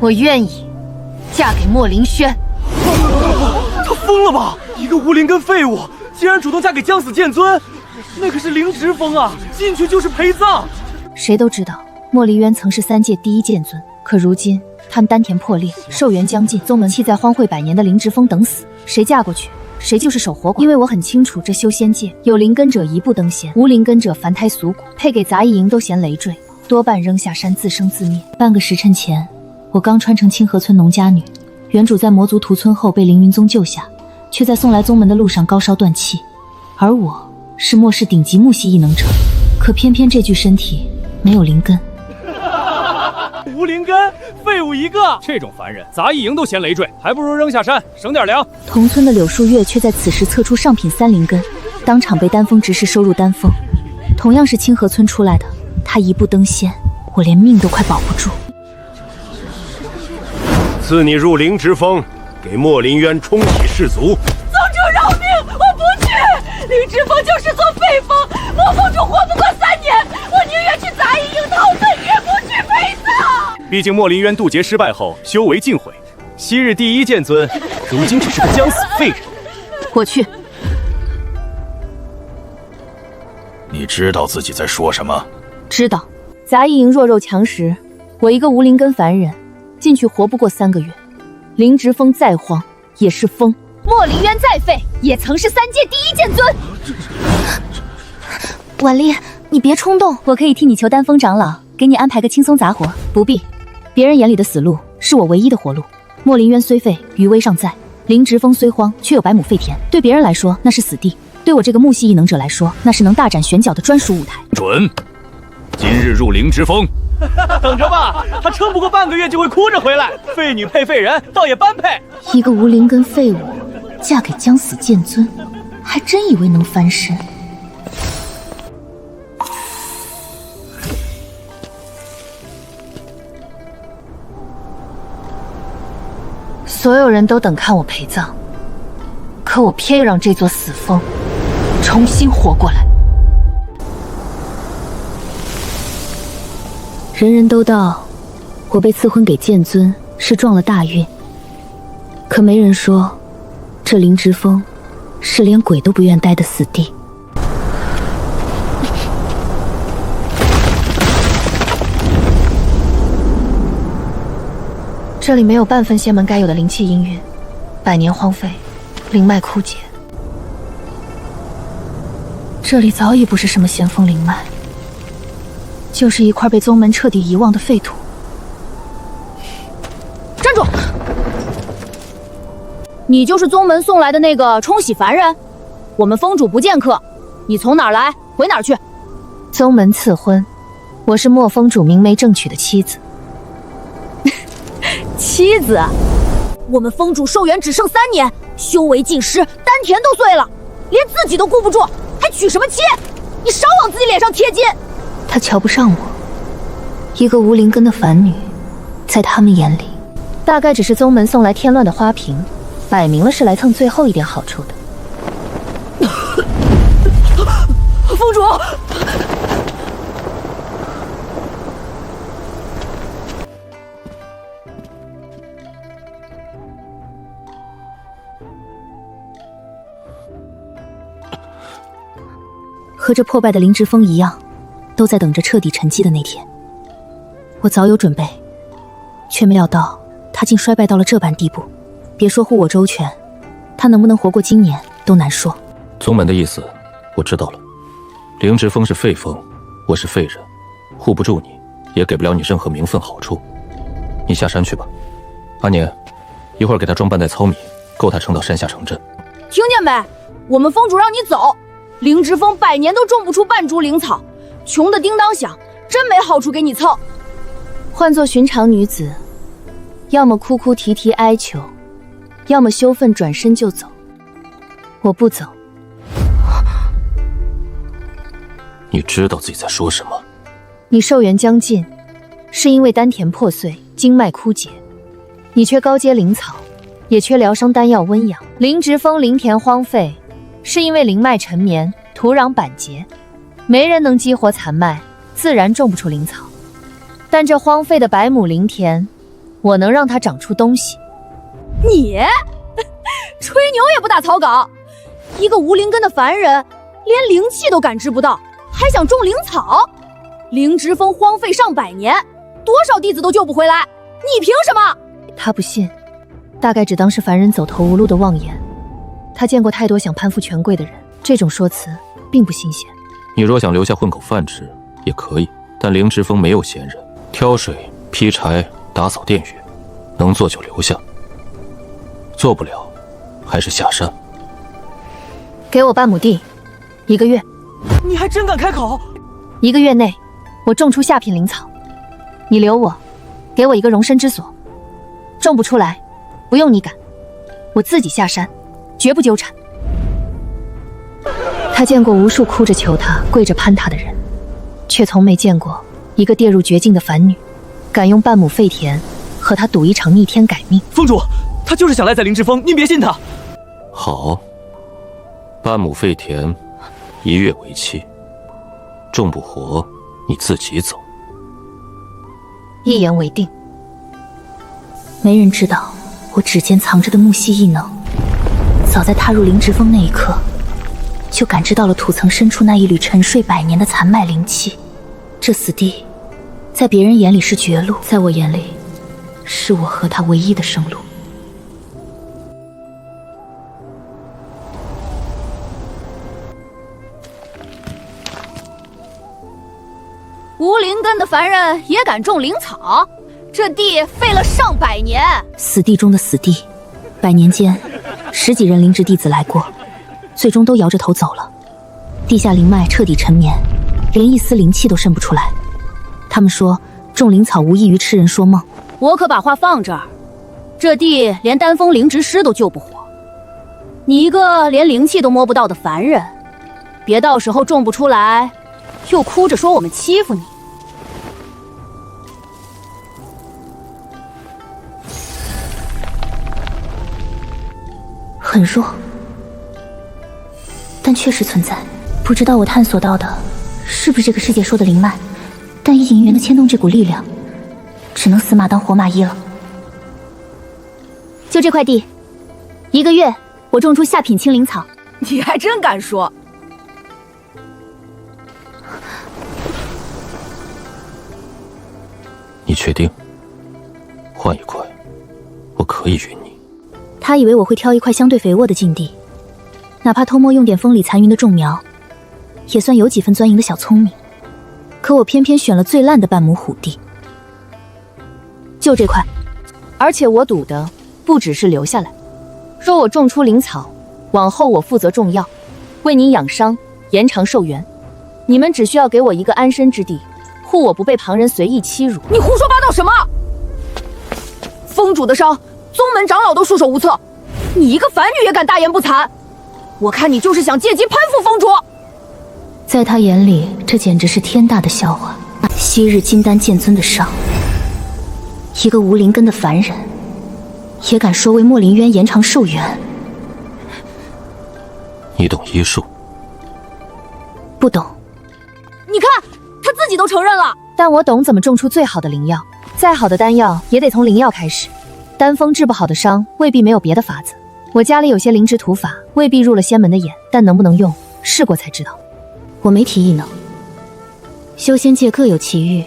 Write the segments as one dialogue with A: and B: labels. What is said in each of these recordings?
A: 我願意嫁給莫林軒。
B: 他瘋了吧？一個無靈根廢物，竟然主動嫁給將死劍尊，那可是靈職封啊，進去就是陪葬。
A: 誰都知道莫离淵曾是3屆第1劍尊，可如今他们丹田破裂，寿元将近，宗门弃在荒废100年的灵職封等死，誰嫁過去誰就是守活寡。因為我很清楚，這修仙界有灵根者一步登仙，無靈根者凡胎俗骨，配給雜役營都嫌累贅，多半扔下山自生自滅。半個時辰前，我剛穿成清河村農家女，原主在魔族屠村後被凌雲宗救下，卻在送來宗門的路上高燒斷氣。而我是末世頂級木系異能者，可偏偏這具身體沒有靈根。
B: 無靈根，廢物一個！這種凡人，雜役營都嫌累贅，還不如扔下山，省點糧。
A: 同村的柳樹月卻在此時測出上品3靈根，當場被丹峰執事收入丹峰。同樣是清河村出來的，他一步登仙，我連命都快保不住。
C: 賜你入靈職封，給莫林淵沖洗世族。
D: 宗主饒命，我不去！靈職封就是座廢封，莫封主活不過3年，我寧願去雜役營逃罪，也不去陪葬。
B: 畢竟莫林淵渡劫失敗後修為盡毀，昔日第1劍尊，如今只是個將死廢人。
A: 我去。
C: 你知道自己在說什麼？
A: 知道。雜役營弱肉強食，我一個無靈根凡人進去活不過3個月，靈職封再荒也是封。莫林淵再廢，也曾是3屆第1劍尊。婉麗，你別衝動，我可以替你求丹峰長老給你安排個輕鬆雜活。不必，別人眼裡的死路是我唯一的活路。莫林淵雖廢，餘威尚在；靈職封雖荒，卻有100畝廢田。對別人來說那是死地，對我這個木系異能者來說，那是能大展拳腳的專屬舞台。
C: 準，今日入靈職封。
B: 等着吧，他撐不過半個月就會哭着回來。廢女配廢人，倒也般配。
A: 一個無靈根廢物嫁給將死劍尊，還真以為能翻身。所有人都等看我陪葬，可我偏要讓這座死封重新活過來。人人都道我被賜婚給劍尊是撞了大運，可沒人說這靈職封是連鬼都不願待的死地。這裡沒有半分仙門該有的靈氣氤氲，100年荒廢，靈脈枯竭。這裡早已不是什麼仙風靈脈，就是一塊被宗門徹底遺忘的廢土。站住！你就是宗門送來的那個沖洗凡人？我們封主不見客，你從哪兒來，回哪兒去？宗門賜婚，我是莫封主明媒正娶的妻子。妻子？我們封主寿元只剩3年，修為尽失，丹田都碎了，連自己都顧不住，還娶什麼妻？你少往自己臉上貼金！他瞧不上我，一個無靈根的凡女，在他們眼裡，大概只是宗門送來添亂的花瓶，擺明了是來蹭最後一點好處的。封主！和這破敗的靈職封一樣，都在等着徹底沉寂的那天。我早有準備，卻沒料到他竟衰敗到了這般地步。別說護我周全，他能不能活過今年都難說。
E: 宗門的意思我知道了，靈職封是廢封，我是廢人，護不住你，也給不了你任何名分好處。你下山去吧，阿年，一會兒給他裝半袋糙米，夠他撐到山下城鎮。
D: 聽見沒？我們封主讓你走。靈職封100年都種不出半株靈草，窮得叮當響，真沒好處給你湊。
A: 換作尋常女子，要麼哭哭啼啼哀求，要麼羞憤轉身就走。我不走。
E: 你知道自己在說什麼？
A: 你壽元將近，是因為丹田破碎，經脈枯竭；你缺高階靈草，也缺療傷丹藥溫養。靈職封靈田荒廢，是因為靈脈沉眠，土壤板結，沒人能激活殘脈，自然種不出靈草。但這荒廢的100畝靈田，我能讓它長出東西。
D: 你吹牛也不打草稿，一个无灵根的凡人，连灵气都感知不到，还想种灵草？灵芝峰荒廢上百年，多少弟子都救不回来，你憑什么？
A: 他不信，大概只当是凡人走投无路的妄言。他見過太多想攀附權貴的人，這種說辭並不新鮮。
E: 你若想留下混口飯吃，也可以，但靈芝峰沒有閒人，挑水、劈柴、打掃殿宇，能做就留下，做不了，還是下山。
A: 給我半畝地，1個月。
B: 你還真敢開口
A: ？1個月內，我種出下品靈草，你留我，給我一個容身之所。種不出來，不用你趕，我自己下山，絕不糾纏。他見過無數哭着求他、跪着攀他的人，卻從沒見過一個跌入絕境的凡女，敢用半畝廢田和他賭一場逆天改命。
B: 峰主，他就是想賴在靈芝峰，您別信他。
E: 好，半畝廢田，1月為期，種不活，你自己走。
A: 一言為定。
F: 沒人知道我指尖藏着的木系異能，早在踏入靈芝峰那一刻，就感知到了土層深處那一縷沉睡百年的殘脈靈氣。這死地，在別人眼裡是絕路，在我眼裡，是我和他唯一的生路。
D: 無靈根的凡人也敢種靈草？這地廢了上百年，
F: 死地中的死地，百年間10幾人靈芝弟子來過，最終都搖着頭走了。地下靈脈徹底沉眠，連一絲靈氣都滲不出來。他們說種靈草無異於痴人說夢。
D: 我可把話放這兒，這地連丹峰靈芝師都救不活，你一個連靈氣都摸不到的凡人，別到時候種不出來，又哭着說我們欺負你。
F: 很弱，但確實存在。不知道我探索到的是不是這個世界說的靈脈，但已隱約的牽動這股力量，只能死馬當活馬醫了。
A: 就這塊地，1個月我種出下品青靈草。
D: 你還真敢說？
E: 你確定？換一塊，我可以允你。
F: 他以為我會挑一塊相對肥沃的境地，哪怕偷摸用點風裡殘雲的種苗，也算有幾分鑽營的小聰明。可我偏偏選了最爛的半畝虎地，
A: 就這塊，而且我賭的不只是留下來，說我種出靈草，往後我負責種藥，為你養傷，延長壽元。你們只需要給我一個安身之地，護我不被旁人隨意欺辱。
D: 你胡說八道什麼？峰主的傷，宗門長老都束手無策，你一個凡女也敢大言不慚？我看你就是想借機攀附峰主。
F: 在他眼裡，這簡直是天大的笑話。昔日金丹劍尊的傷，一個無靈根的凡人，也敢說為莫林淵延長壽元？
E: 你懂醫術？
F: 不懂。
D: 你看，他自己都承認了。
A: 但我懂怎麼種出最好的靈藥，再好的丹藥也得從靈藥開始。丹峰治不好的傷，未必沒有別的法子。我家裡有些靈芝土法，未必入了仙門的眼，但能不能用，試過才知道。
F: 我沒提異能，修仙界各有奇遇，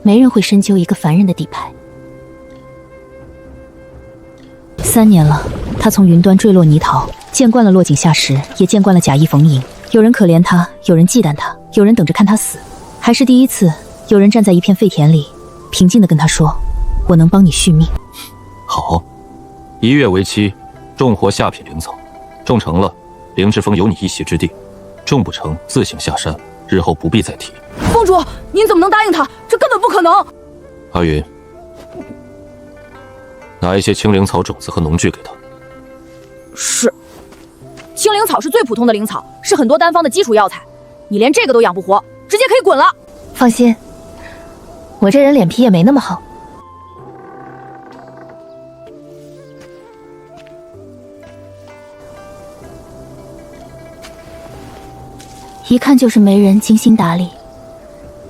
F: 沒人會深究一個凡人的底牌。3年了，他從雲端墜落泥塘，見慣了落井下石，也見慣了假意逢迎。有人可憐他，有人忌憚他，有人等着看他死。還是第一次，有人站在一片廢田裡，平靜地跟他說：“我能幫你續命。”
E: 好，1月為期，種活下品靈草，種成了，靈芝峰有你一席之地；種不成，自行下山，日後不必再提。
D: 峰主，您怎麼能答應他？這根本不可能。
E: 阿雲，拿一些青靈草種子和農具給他。
D: 是。青靈草是最普通的靈草，是很多丹方的基礎藥材。你連這個都養不活，直接可以滾了。
A: 放心，我這人臉皮也沒那麼厚。
F: 一看就是沒人精心打理，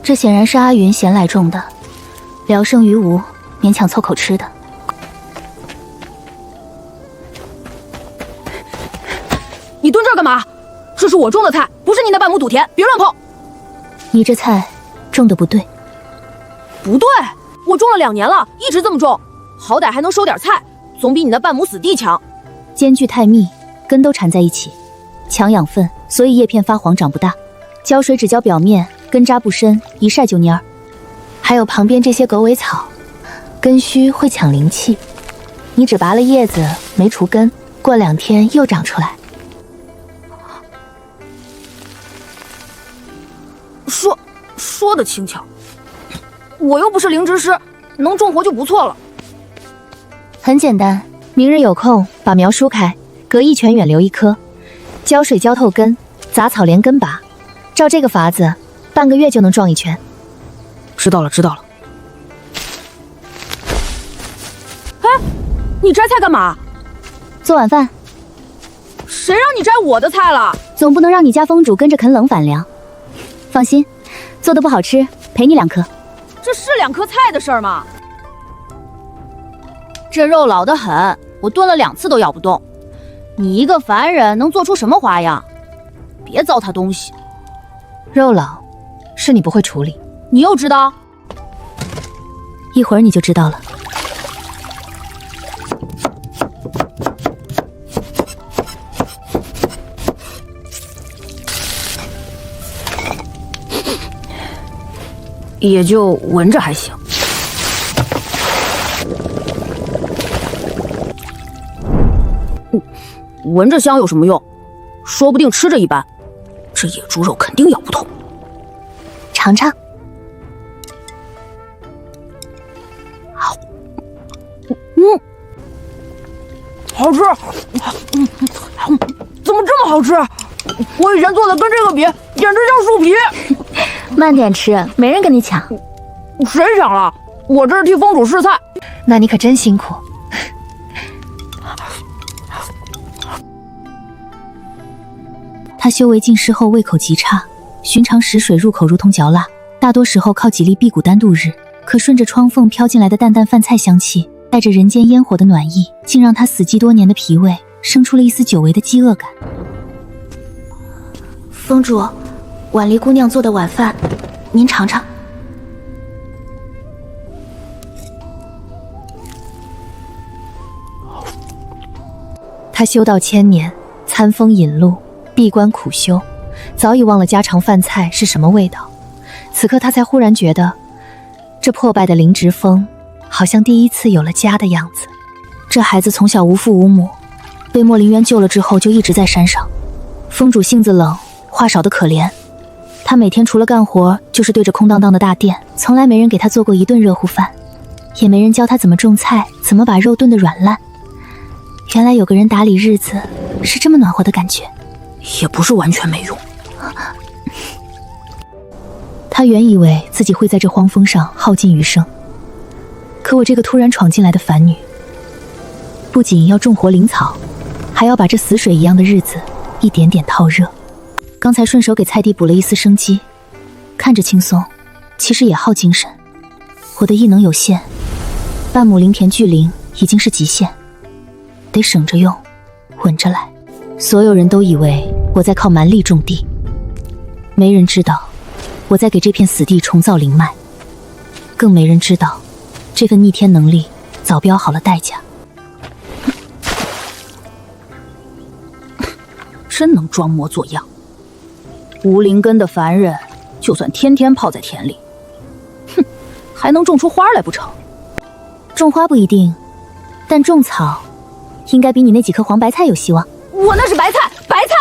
F: 這顯然是阿雲閒來種的，聊勝於無，勉強湊口吃的。
D: 蹲這兒幹嘛？這是我種的菜，不是你那半亩土田，別亂碰。
F: 你這菜種的不对。
D: 不对，我種了2年了，一直这麼種，好歹還能收點菜，總比你那半亩死地強。
A: 间距太密，根都纏在一起，抢養分，所以葉片發黃長不大。澆水只澆表面，根扎不深，一曬就蔫兒。還有旁邊這些狗尾草，根鬚會搶靈氣。你只拔了葉子，沒除根，過2天又長出來。
D: 說得輕巧，我又不是灵芝師，能種活就不錯了。
A: 很簡單，明日有空把苗疏開，隔1拳遠留1棵，澆水澆透根，雜草連根拔。照這個法子，半個月就能壯1圈。
D: 知道了。哎，你摘菜幹嘛？
A: 做晚飯。
D: 誰讓你摘我的菜了？
A: 总不能讓你家封主跟着啃冷飯糧。放心，做的不好吃，賠你2顆。
D: 這是2顆菜的事兒嗎？這肉老得很，我炖了2次都咬不動。你一個凡人能做出什麼花樣？別糟蹋東西。
A: 肉老，是你不會處理。
D: 你又知道？
A: 一會兒你就知道了。
D: 也就聞着還行。聞着香有什麼用？說不定吃着一般。這野豬肉肯定咬不透。
A: 嘗嘗。
D: 好吃。怎么這麼好吃？我以前做的跟這個比，簡直像樹皮。
A: 慢點吃，沒人跟你搶。
D: 誰搶了？我這是替封主試菜。
A: 那你可真辛苦。他修為盡失後胃口極差，尋常食水入口如同嚼蠟，大多時候靠幾粒辟谷丹度日。可順着窗縫飄進來的淡淡飯菜香氣，帶着人間煙火的暖意，竟讓他死寂多年的脾胃生出了一絲久違的飢餓感。
F: 封主，婉麗姑娘做的晚飯，您嘗嘗。
A: 他修道1000年，餐風飲露，閉關苦修，早已忘了家常飯菜是什麼味道。此刻他才忽然覺得，這破敗的靈芝峰好像第一次有了家的樣子。這孩子從小無父無母，被莫林淵救了之後就一直在山上。封主性子冷，話少得可憐，他每天除了幹活就是對着空蕩蕩的大殿，從來沒人給他做過一頓熱乎飯，也沒人教他怎麼種菜，怎麼把肉燉得軟爛。原來有個人打理日子是這麼暖和的感覺。
D: 也不是完全沒用。
A: 他原以為自己會在這荒風上耗盡餘生，可我這個突然闖進來的凡女，不僅要種活靈草，還要把這死水一樣的日子一點點燙熱。剛才順手給菜地補了一絲生機，看着輕鬆，其實也耗精神。我的異能有限，半畝靈田聚靈已經是極限，得省着用，穩着來。所有人都以為我在靠蠻力種地，沒人知道我在給這片死地重造靈脈，更沒人知道這份逆天能力早標好了代價。
D: 真能裝模作樣。無靈根的凡人，就算天天泡在田裡，哼，還能種出花來不成？
A: 種花不一定，但種草應該比你那幾顆黃白菜有希望。
D: 我那是白菜，白菜。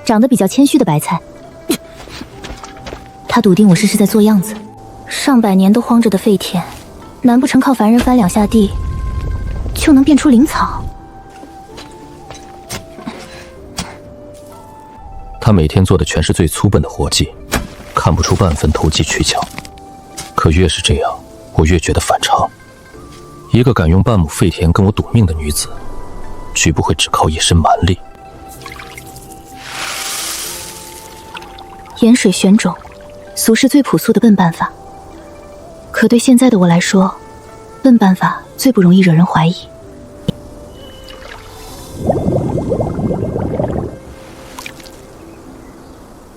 A: 長得比較謙虛的白菜。他篤定我是在做樣子。
F: 上百年都荒着的廢田，難不成靠凡人翻2下地就能變出靈草？
E: 他每天做的全是最粗笨的活計，看不出半分投機取巧。可越是這樣，我越覺得反常。一個敢用半畝廢田跟我賭命的女子，絕不會只靠一身蠻力。
A: 鹽水選種，俗世最樸素的笨辦法。可對現在的我來說，笨辦法最不容易惹人懷疑。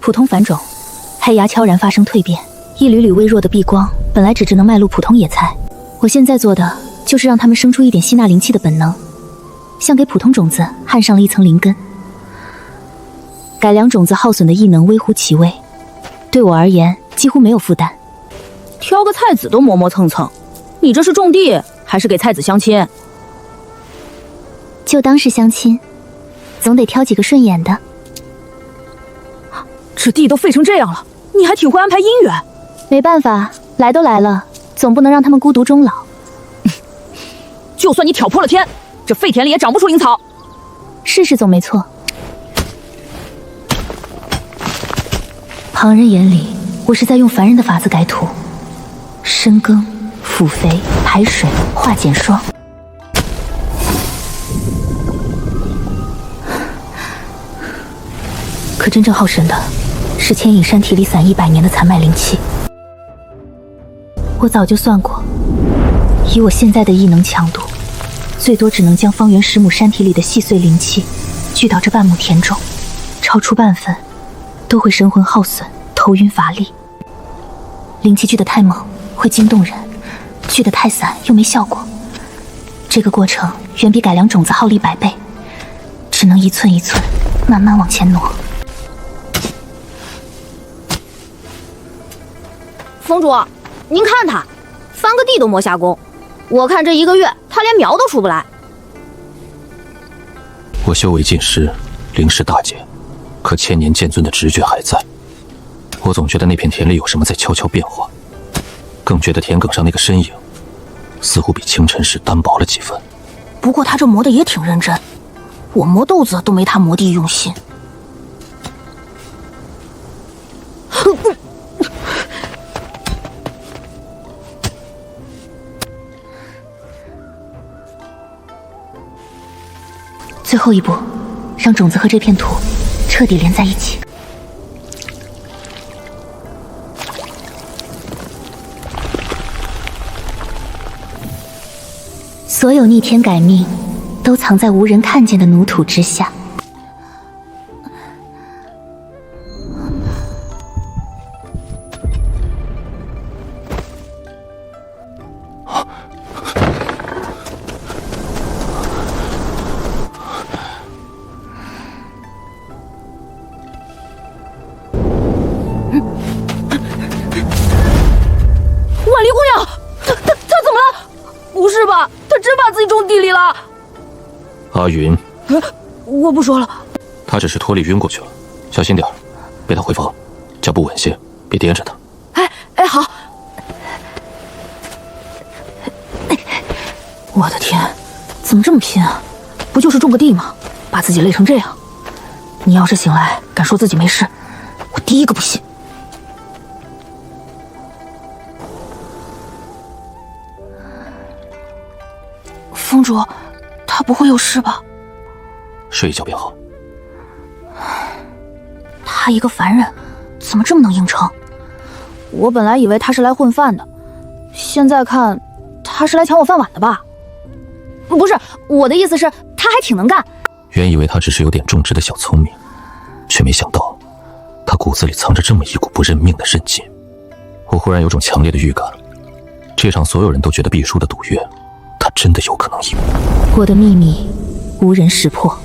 F: 普通繁種，黑芽悄然發生蛻變，一縷縷微弱的碧光，本來只能賣路普通野菜。我現在做的就是讓它們生出一點吸納靈氣的本能，像給普通種子焊上了一层靈根。改良種子耗損的异能微乎其微，对我而言幾乎沒有負擔。
D: 挑個菜籽都磨磨蹭蹭，你這是種地還是給菜籽相親？
F: 就當是相親，總得挑幾個順眼的。
D: 这地都廢成這樣了，你還挺會安排姻緣。
F: 沒辦法，來都來了，總不能讓他們孤獨終老。
D: 就算你挑破了天，這廢田裡也長不出靈草。
F: 試試總沒錯。旁人眼裡，我是在用凡人的法子改土，深耕、輔肥、排水、化鹼霜。可真正耗神的，是牽引山體裡散逸100年的殘脈靈氣。我早就算過，以我現在的異能強度，最多只能將方圓10畝山體裡的細碎靈氣聚到這半畝田中，超出半分，都會神魂耗損、頭暈乏力。靈氣聚得太猛，會驚動人；聚得太散，又沒效果。這個過程遠比改良種子耗力100倍，只能一寸一寸慢慢往前挪。
D: 峰主，您看他，翻个地都磨下功，我看這1個月他連苗都出不來。
E: 我修為盡失，靈識大減，可千年劍尊的直覺還在。我總覺得那片田裡有什麼在悄悄變化，更覺得田埂上那個身影，似乎比清晨時單薄了幾分。
F: 不過他這磨得也挺認真，我磨豆子都沒他磨地用心。最後一步，讓種子和這片土徹底連在一起。所有逆天改命，都藏在無人看見的奴土之下。
E: 阿雲，
D: 我不說了。
E: 他只是脫力暈過去了，小心點，背他回房，腳步穩些，別掂着他。
D: 哎，好。
F: 我的天，怎麼這麼拼啊？不就是種個地嗎？把自己累成這樣，你要是醒來敢說自己沒事，我第一個不信。峰主，他不會有事吧？
E: 睡一覺便好。
F: 他一個凡人，怎麼這麼能硬撐？
D: 我本來以為他是來混飯的，現在看他是來搶我飯碗的吧？不是，我的意思是他還挺能幹。
E: 原以為他只是有點種植的小聰明，卻沒想到他骨子裡藏着這麼一股不認命的韌勁。我忽然有種強烈的預感，這場所有人都覺得必輸的賭約，他真的有可能贏。
F: 我的秘密無人識破，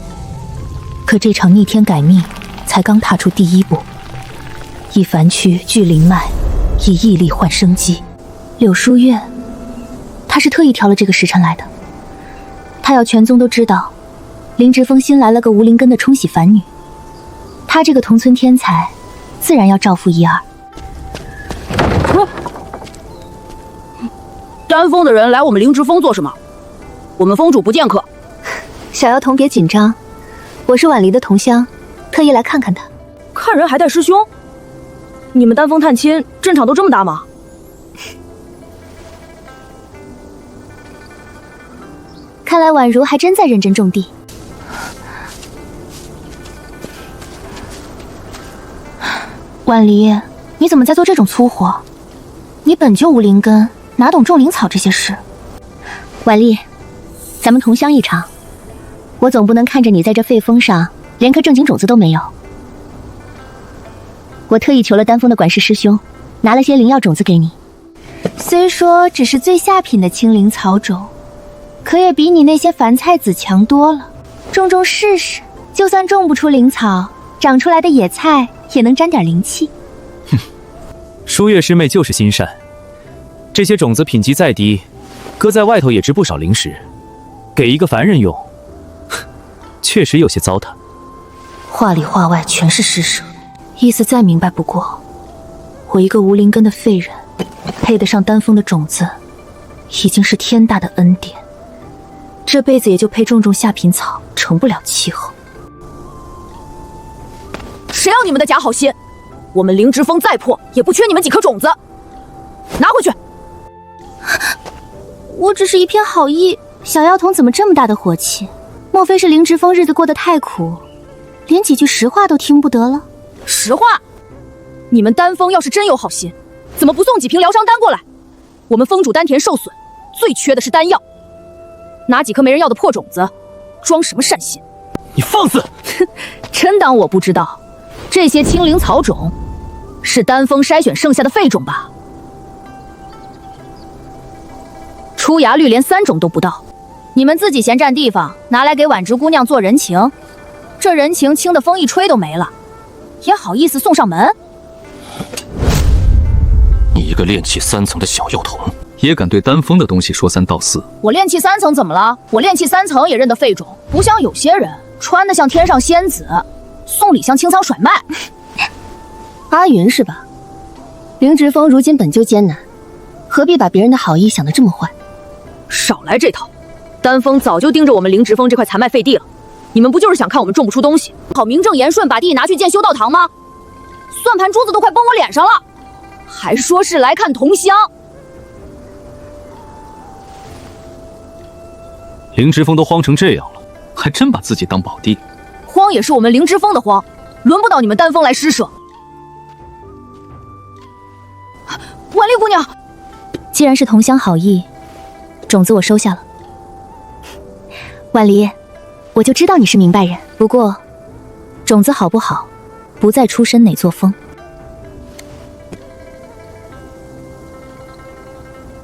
F: 可這場逆天改命才剛踏出第一步。以凡軀聚靈脈，以毅力換生機。柳書月，他是特意挑了這個時辰來的。他要全宗都知道，林直風新來了個無靈根的沖喜凡女。他這個同村天才，自然要照拂一二。
D: 丹峰的人來我們靈直峰做什麼？我們峰主不見客。
F: 小妖童別緊張，我是婉離的同鄉，特意來看看他。
D: 看人還帶師兄？你們丹峰探親陣場都這麼大嗎？
F: 看來婉如還真在認真種地。婉離，你怎麼在做這種粗活？你本就無靈根，哪懂種靈草這些事？婉麗，咱們同鄉一場，我總不能看着你在這廢風上連顆正經種子都沒有。我特意求了丹峰的管事師兄，拿了些靈藥種子給你。
A: 雖說只是最下品的青靈草種，可也比你那些凡菜籽強多了。種種試試，就算種不出靈草，長出來的野菜也能沾點靈氣。
B: 哼，舒月师妹就是心善，这些种子品级再低，搁在外头也值不少灵石，给一个凡人用，确實有些糟蹋。
F: 話裡話外全是施捨，意思再明白不過。我一個無靈根的廢人，配得上丹峰的種子，已經是天大的恩典。這輩子也就配種種下品草，成不了氣候。
D: 誰要你們的假好心？我們靈芝峰再破，也不缺你們幾顆種子，拿回去。
A: 我只是一片好意，小妖童怎麼這麼大的火氣？莫非是靈芝峰日子過得太苦，連幾句實話都聽不得了？
D: 實話？你們丹峰要是真有好心，怎麼不送幾瓶療傷丹過來？我們峰主丹田受損，最缺的是丹藥，拿幾顆沒人要的破種子，裝什麼善心？
B: 你放肆！
D: 真當我不知道，這些青靈草種是丹峰篩選剩下的廢種吧？出芽率連3種都不到，你們自己嫌占地方，拿來給婉芝姑娘做人情，這人情輕的風一吹都沒了，也好意思送上門？
E: 你一個煉氣3層的小妖童，
B: 也敢對丹峰的東西說三道四？
D: 我煉氣3層怎麼了？我煉氣3層也認得廢種，不像有些人穿得像天上仙子，送禮像清倉甩賣。
A: 阿雲是吧？靈芝峰如今本就艱難，何必把別人的好意想得這麼壞？
D: 少來這套！丹峰早就盯着我們靈芝峰這塊殘賣廢地了，你們不就是想看我們種不出東西，好名正言順把地拿去建修道堂嗎？算盤珠子都快崩我臉上了，還說是來看同鄉。
B: 靈芝峰都荒成這樣了，還真把自己當寶地。
D: 荒也是我們靈芝峰的荒，輪不到你們丹峰來施捨。婉麗姑娘，
F: 既然是同鄉好意，種子我收下了。婉麗，我就知道你是明白人。不過，種子好不好，不在出身哪座峰。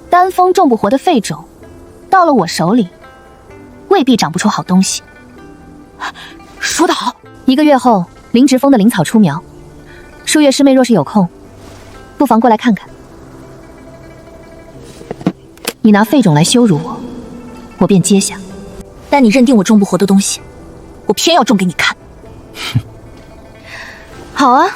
A: 丹峰種不活的廢種，到了我手裡，未必長不出好東西。
D: 說得好
A: ，1個月後，靈芝峰的靈草出苗，舒月師妹若是有空，不妨過來看看。你拿廢種來羞辱我，我便接下。
F: 但你認定我種不活的東西，我偏要種給你看。
A: 好啊，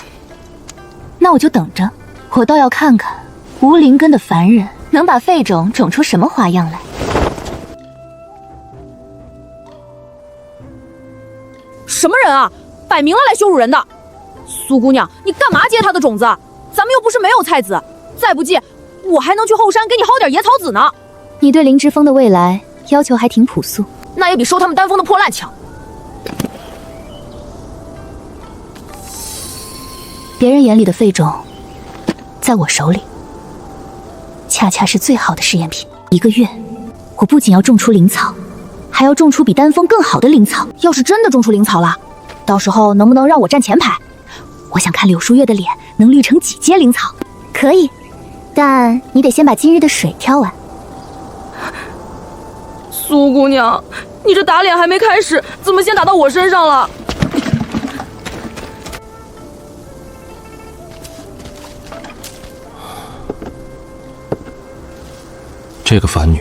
A: 那我就等着。我倒要看看無靈根的凡人能把廢種種出什麼花樣來。
D: 什麼人啊？擺明了來羞辱人的！蘇姑娘，你幹嘛接他的種子？咱們又不是沒有菜籽，再不濟，我還能去後山給你薅點野草籽呢。
A: 你對靈芝峰的未來要求還挺樸素，
D: 那也比收他們丹峰的破爛強。
F: 別人眼裡的廢種，在我手裡，恰恰是最好的試驗品。1個月，我不僅要種出靈草，還要種出比丹峰更好的靈草。
D: 要是真的種出靈草了，到時候能不能讓我站前排？
F: 我想看柳舒月的臉能綠成幾階靈草。
A: 可以，但你得先把今日的水挑完。
D: 蘇姑娘，你這打臉還沒開始，怎麼先打到我身上了？
E: 這個凡女，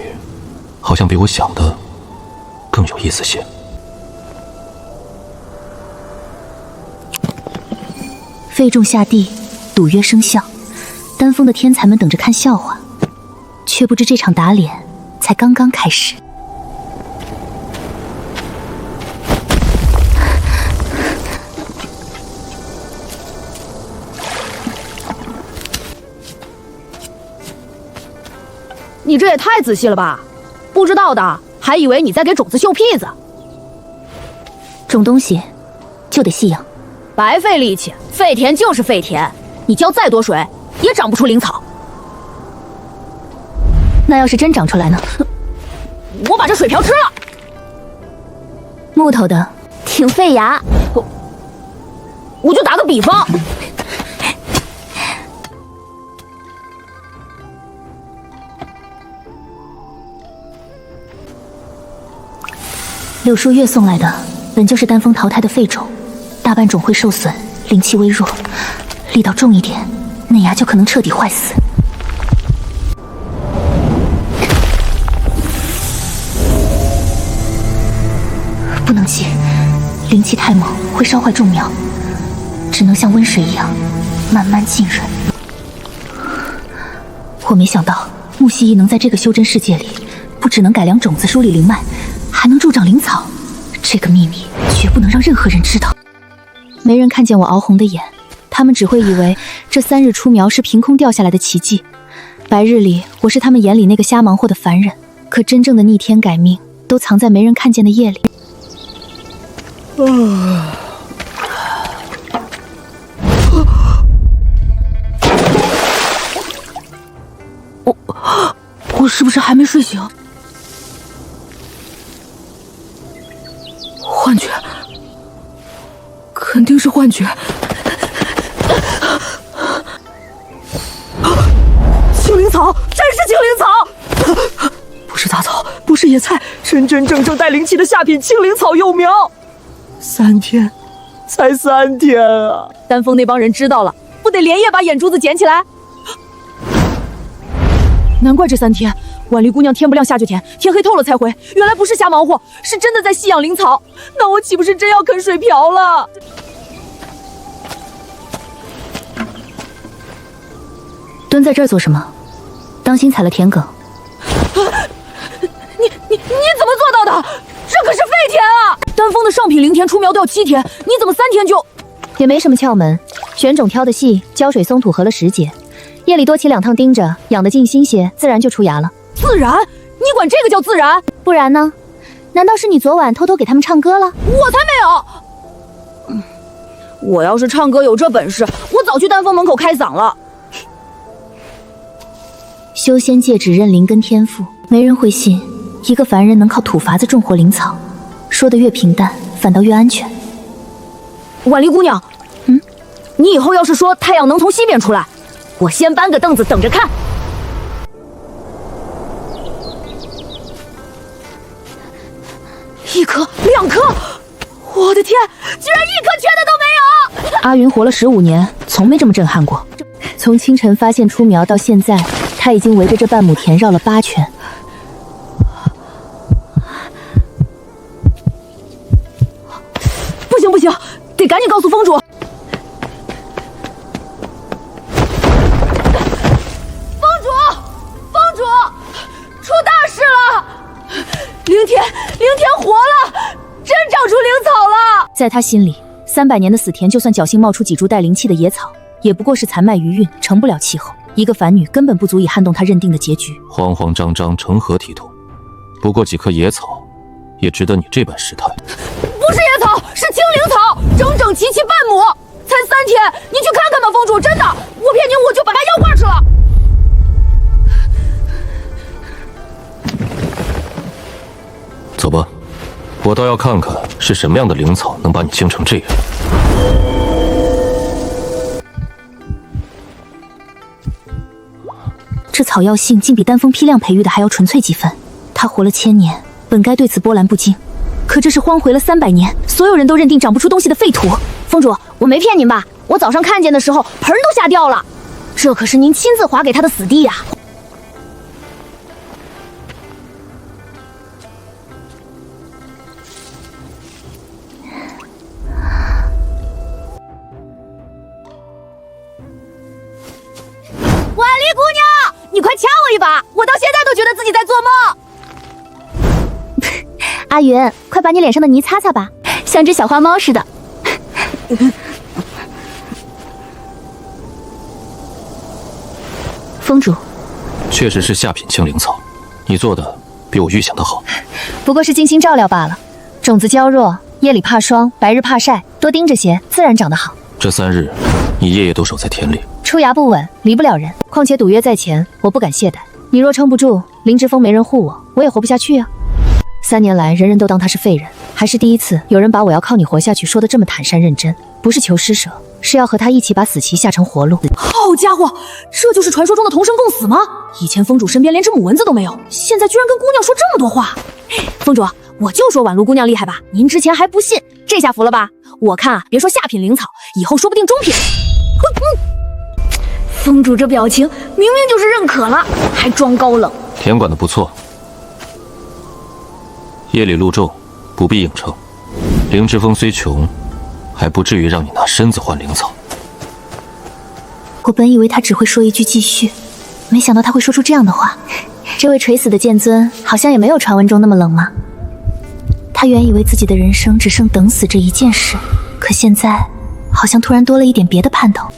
E: 好像比我想的更有意思些。
F: 廢種下地，賭約生效，丹峰的天才們等着看笑話，卻不知這場打臉才剛剛開始。
D: 你這也太仔細了吧！不知道的還以為你在給種子秀屁子。
F: 種東西就得細養，
D: 白費力氣，廢田就是廢田，你澆再多水也長不出靈草。
F: 那要是真長出來呢？
D: 我把這水瓢吃了。
F: 木頭的挺費牙，
D: 我就打個比方，
F: 柳樹月送来的本就是丹峰淘汰的废种，大半种会受损，灵气微弱，力道重一点，嫩芽就可能彻底坏死。不能急，灵气太猛会烧坏种苗，只能像温水一样慢慢浸润。我没想到木蜥蜴能在这个修真世界里，不只能改良种子、梳理灵脉，还能助长灵草。这个秘密绝不能让任何人知道。
A: 没人看见我熬红的眼，他们只会以为這3日出苗是憑空掉下來的奇蹟。白日裡，我是他們眼裡那個瞎忙活的凡人，可真正的逆天改命，都藏在沒人看見的夜裡。
D: 我是不是還沒睡醒？幻覺，肯定是幻覺。青靈草，真是青靈草！不是雜草，不是野菜，真真正正帶靈氣的下品青靈草幼苗。3天，才3天啊！丹峰那幫人知道了，不得連夜把眼珠子撿起來？難怪這3天，婉麗姑娘天不亮下就填，天黑透了才回。原來不是瞎忙活，是真的在吸養靈草。那我豈不是真要啃水瓢了？
F: 蹲在這兒做什麼？當心踩了田埂。
D: 你怎麼做到的？這可是廢田啊！丹峰的上品靈田出苗都要7天，你怎麼3天就……
A: 也沒什麼竅門，選種挑的細，澆水鬆土合了時節，夜裡多起2趟盯着，養得盡心些，自然就出芽了。
D: 自然？你管這個叫自然？
A: 不然呢？難道是你昨晚偷偷給他們唱歌了？
D: 我才沒有！我要是唱歌有這本事，我早去丹峰門口開嗓了。
A: 修仙界只認靈根天賦，
F: 沒人會信一個凡人能靠土法子種活靈草。說得越平淡，反倒越安全。
D: 婉麗姑娘，你以後要是說太陽能從西邊出來，我先搬個凳子等着看。1顆2顆，我的天，居然1顆缺的都沒有！
A: 阿雲活了15年，從沒這麼震撼過。從清晨發現出苗到現在，他已經圍着這半畝田繞了8圈。
D: 不行，得趕緊告訴峰主。峰主，出大事了！靈田活了，真長出靈草了。
A: 在他心裡，300年的死田，就算僥倖冒出幾株帶靈氣的野草，也不過是殘脈餘韻，成不了氣候。一個凡女根本不足以撼動他認定的結局。
E: 慌慌張張，成何體統？不過幾棵野草，也值得你這般失態。
D: 不是野草，是青靈草，整整齊齊半畝，才3天，你去看看吧，峰主，真的，我騙你，我就把它腰掛吃了。
E: 走吧，我倒要看看是什麼樣的靈草能把你精成這樣。
F: 這草藥性竟比丹峰批量培育的還要純粹幾分。他活了1000年，本該對此波瀾不驚。可這是荒回了300年，所有人都認定長不出東西的廢土。
D: 峰主，我沒騙您吧？我早上看見的時候，盆都嚇掉了。這可是您親自劃給他的死地呀！婉麗姑娘，你快掐我一把！我到現在都覺得自己在做夢。
A: 阿雲，快把你臉上的泥擦擦吧，像隻小花貓似的。
F: 峰主，
E: 確實是下品青靈草，你做的比我預想的好。
A: 不過是精心照料罷了，種子嬌弱，夜裡怕霜，白日怕曬，多盯着些，自然長得好。
E: 這3日，你夜夜都守在田裡，
A: 出芽不穩，離不了人。況且賭約在前，我不敢懈怠。你若撐不住，靈芝峰沒人護我，我也活不下去啊。3年來，人人都當他是廢人，還是第一次有人把我要靠你活下去說得這麼坦然認真。不是求施捨，是要和他一起把死期下成活路。
D: 好家伙，這就是傳說中的同生共死嗎？以前峰主身邊連隻母蚊子都沒有，現在居然跟姑娘說這麼多話。峰主，我就说婉露姑娘厲害吧，您之前还不信，这下服了吧？我看啊，别说下品灵草，以后说不定中品。
F: 封主这表情，明明就是认可了，还装高冷。
E: 田管的不错，夜里路重，不必应承。灵芝峰虽穷，还不至于让你拿身子换灵草。
F: 我本以为他只会说一句继續，没想到他会说出这樣的話。這位垂死的劍尊，好像也沒有傳聞中那麼冷嗎？他原以為自己的人生只剩等死這一件事，可現在好像突然多了一點別的盼頭。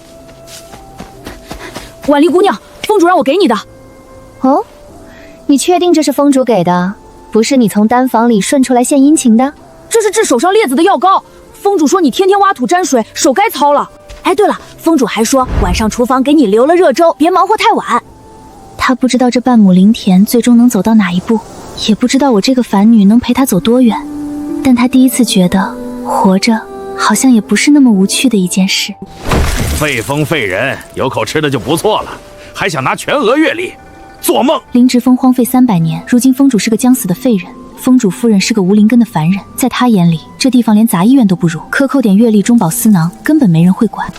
D: 婉麗姑娘，封主讓我給你的。
A: 哦，你確定這是封主給的？不是你從丹房裡順出來獻殷勤的？
D: 這是治手上裂子的藥膏。封主說你天天挖土沾水，手該操了。哎，對了，封主還說晚上廚房給你留了熱粥，別忙活太晚。
F: 他不知道這半畝靈田最終能走到哪一步，也不知道我這個凡女能陪他走多遠，但他第一次覺得活着好像也不是那麼無趣的一件事。
C: 廢風廢人，有口吃的就不錯了，還想拿全額月曆？做夢！
F: 靈芝峰荒廢300年，如今封主是個將死的廢人，封主夫人是個無靈根的凡人，在他眼裡，這地方連雜醫院都不如，克扣點月曆中飽私囊，根本沒人會管。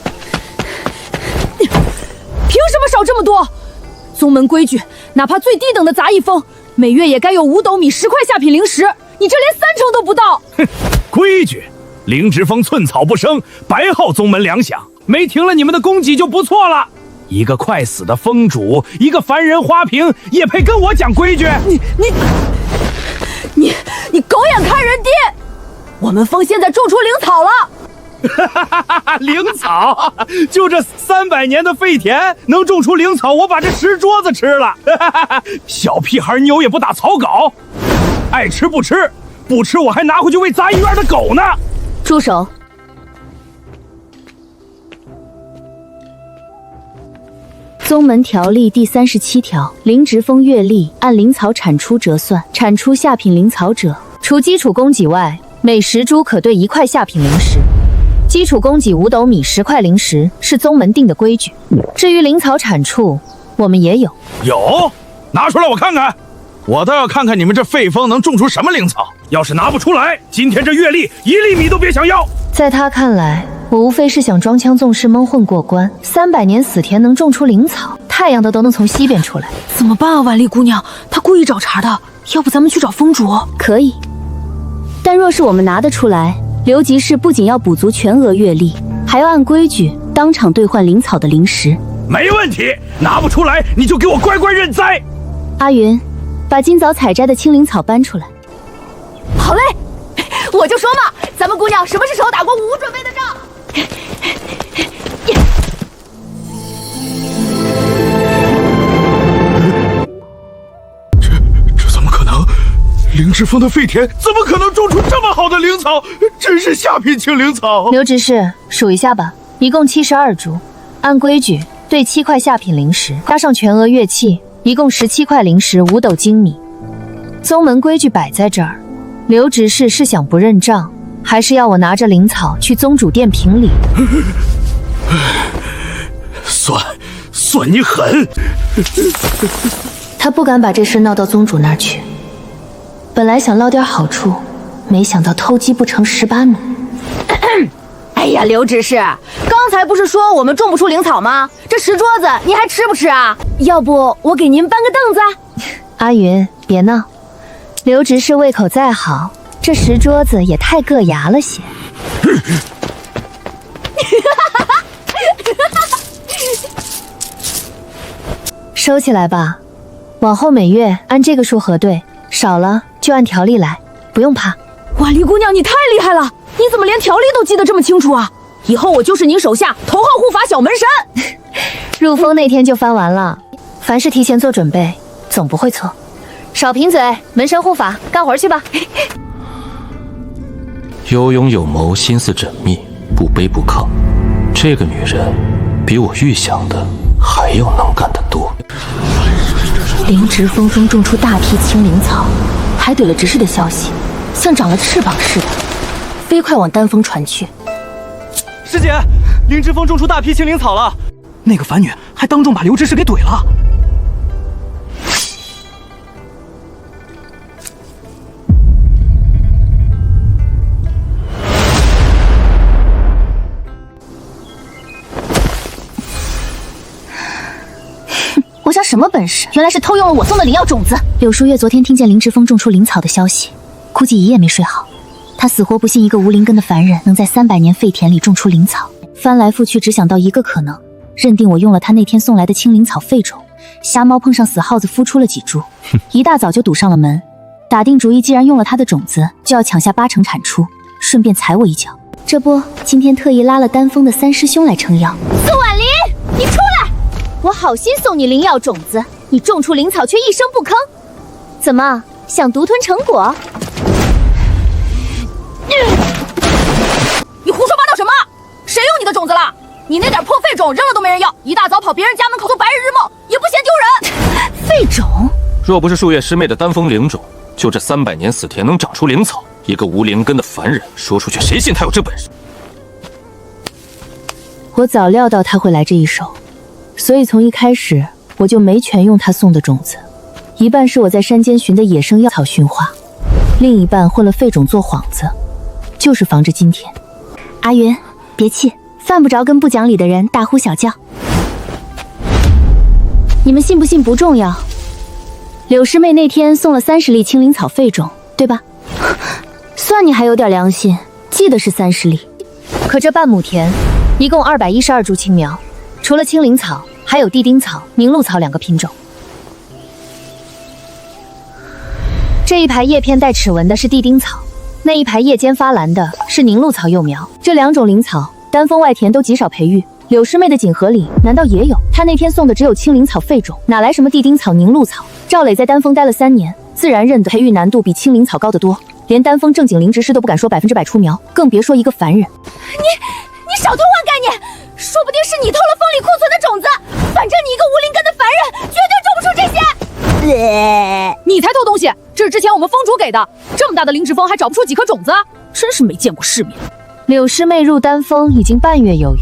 D: 憑什麼少這麼多？宗門規矩，哪怕最低等的雜役風，每月也該有5斗米10塊下品靈石，你這連3成都不到。
C: 哼，規矩，靈芝峰寸草不生，白耗宗門糧饷，沒停了你們的供給就不錯了。一個快死的封主，一個凡人花瓶，也配跟我講規矩？
D: 你狗眼看人低！我們峰現在種出靈草了。
C: 靈草，就這300年的廢田能種出靈草，我把這石桌子吃了。小屁孩牛也不打草稿，愛吃不吃，不吃我還拿回去餵雜醫院的狗呢。
A: 住手！宗門條例第37條，靈芝峰月曆按靈草產出折算，產出下品靈草者，除基礎供給外，每10株可兌1塊下品靈石。基礎供給5斗米10塊靈石是宗門定的規矩。至於靈草產出，我們也有。
C: 有？拿出來我看看，我倒要看看你們這廢風能種出什麼靈草。要是拿不出來，今天這月曆1粒米都別想要。
A: 在他看來，我無非是想裝腔縱勢蒙混過關。300年死田能種出靈草，太陽的都能從西邊出來。
D: 怎麼辦啊，婉麗姑娘？他故意找茬的，要不咱們去找封主？
A: 可以，但若是我們拿得出來，留級士不僅要補足全額月曆，還要按規矩當場兌換靈草的靈石。
C: 沒問題，拿不出來你就給我乖乖認栽。
A: 阿雲，把今早採摘的青靈草搬出來。
D: 好嘞，我就說嘛，咱們姑娘什麼是時候打過無準備的仗？
C: 這怎麼可能？靈芝峰的廢田怎麼可能種出這麼好的靈草？真是下品青靈草。
A: 劉執事，數一下吧，一共72株，按規矩兌7塊下品靈石，加上全額樂器，一共17塊靈石5斗精米。宗門規矩擺在這兒，劉執事是想不認賬，還是要我拿着靈草去宗主殿評理？
C: 算你狠！
F: 他不敢把這事鬧到宗主那兒去。本來想撈點好處，沒想到偷雞不成蝕把米。
D: 哎呀，劉執事，剛才不是說我們種不出靈草嗎？這石桌子你還吃不吃啊？要不我給您搬個凳子？
A: 阿雲，別鬧。劉執事胃口再好，這石桌子也太硌牙了些。收起來吧，往後每月按這個數核對，少了就按條例來，不用怕。
D: 婉麗姑娘，你太厲害了，你怎麼連條例都記得這麼清楚啊？以後我就是您手下頭號護法小門神。
A: 入封那天就翻完了，凡事提前做準備，總不會錯。少貧嘴，門神護法，幹活去吧。
E: 有勇有謀，心思縝密，不卑不亢。這個女人比我預想的還要能幹得多。
F: 靈芝峰中種出大批青靈草，還懟了執事的消息，像長了翅膀似的，飛快往丹峰傳去。
G: 師姐，靈芝峰種出大批青靈草了，那個凡女還當眾把劉執事給懟了。
A: 什麼本事？原來是偷用了我送的靈藥種子。柳書月昨天聽見林直風種出靈草的消息，估計一夜沒睡好。他死活不信一個無靈根的凡人能在300年廢田裡種出靈草，翻來覆去只想到一個可能，認定我用了他那天送來的青靈草废種。瞎猫碰上死耗子孵出了幾株，一大早就堵上了门，打定主意既然用了他的種子，就要搶下80%產出，順便踩我一腳。這不，今天特意拉了丹峰的3師兄來撐腰。
D: 宋婉玲，你出來！我好心送你灵药種子，你種出灵草却一声不吭，怎麼想獨吞成果？
H: 你胡說八道什么？誰用你的種子了？你那點破廢種扔了都沒人要，一大早跑別人家門口做白日夢，也不嫌丟人。
A: 廢種？
E: 若不是數月師妹的丹峰靈種，就這300年死田能長出靈草，一個無靈根的凡人說出去，誰信他有這本事？
A: 我早料到他會來這一手，所以從一開始我就沒全用他送的種子，一半是我在山間尋的野生藥草馴化，另一半混了廢種做幌子，就是防着今天。阿雲，別氣，犯不着跟不講理的人大呼小叫。你們信不信不重要，柳師妹那天送了30粒青靈草廢種，對吧？算你還有點良心，記得是30粒。可這半亩田一共212株青苗，除了青靈草，還有地丁草、凝露草2個品種。這一排葉片帶齒紋的是地丁草，那一排葉尖發藍的是凝露草幼苗。這2種靈草，丹峰外田都極少培育，柳師妹的錦盒裡難道也有？她那天送的只有青靈草廢種，哪來什麼地丁草、凝露草？趙磊在丹峰待了3年，自然認得培育難度比青靈草高得多，連丹峰正經靈植師都不敢說100%出苗，更別說一個凡人。
D: 你少偷换概念，說不定是你偷了峰裡庫存的種子，反正你一个無靈根的凡人，絕對種不出這些。
H: 你才偷東西，這是之前我們峰主給的，這麼大的靈植峰還找不出幾顆種子，真是沒見過世面。
A: 柳師妹入丹峰已經半月有餘，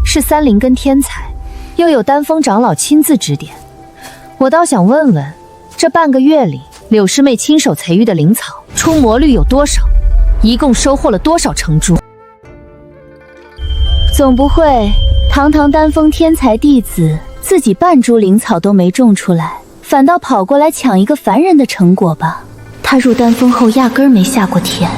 A: 是3靈根天才，又有丹峰長老親自指點，我倒想問問，這半個月裡柳師妹親手培育的靈草出魔率有多少，一共收穫了多少成株？總不會堂堂丹峰天才弟子自己半株靈草都沒種出來，反倒跑過來搶一個凡人的成果吧？他入丹峰後壓根兒沒下過田，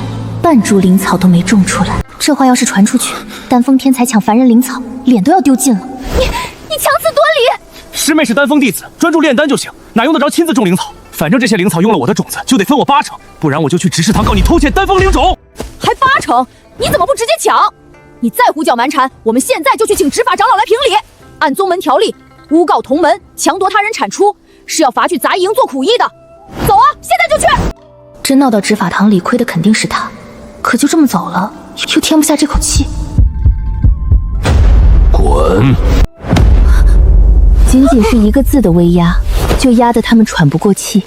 A: 半株靈草都沒種出來，這話要是傳出去，丹峰天才搶凡人靈草，臉都要丟盡了。
D: 你強詞奪理！
C: 師妹是丹峰弟子，專注煉丹就行，哪用得着親自種靈草？反正這些靈草用了我的種子，就得分我80%，不然我就去執事堂告你偷竊丹峰靈種。
H: 還80%？你怎麼不直接搶？你再胡攪蠻纏，我們現在就去請執法長老來評理。按宗門條例，誣告同門、強奪他人產出，是要罰去雜役營做苦役的。走啊，現在就去！
F: 真鬧到執法堂裡，虧的肯定是他，可就這麼走了，又填不下這口氣。
E: 滾！
A: 僅僅是一個字的威壓，就壓得他們喘不過氣，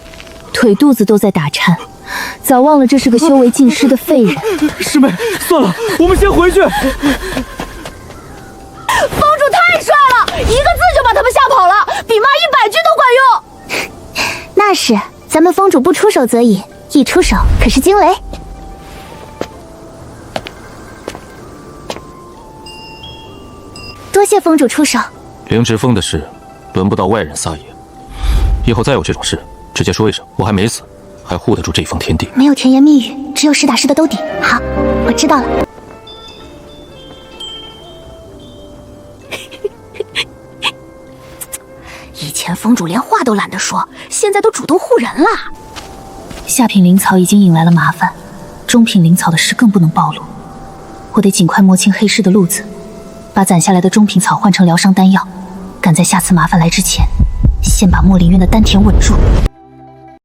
A: 腿肚子都在打顫。早忘了這是個修為盡失的廢人。
C: 師妹，算了，我們先回去。
D: 峰主太帥了，一個字就把他們嚇跑了，比罵100句都管用。
F: 那是，咱們峰主不出手則已，一出手可是驚雷。多謝峰主出手。
E: 靈植峰的事，輪不到外人撒野。以後再有這種事，直接說一聲，我還沒死，還護得住這方天地。
F: 沒有甜言蜜語，只有實打實的兜底。好，我知道了。以前峰主連話都懶得說，現在都主動護人了。
A: 下品靈草已經引來了麻煩，中品靈草的事更不能暴露。我得盡快摸清黑市的路子，把攢下來的中品草換成療傷丹藥，趕在下次麻煩來之前，先把墨林院的丹田穩住。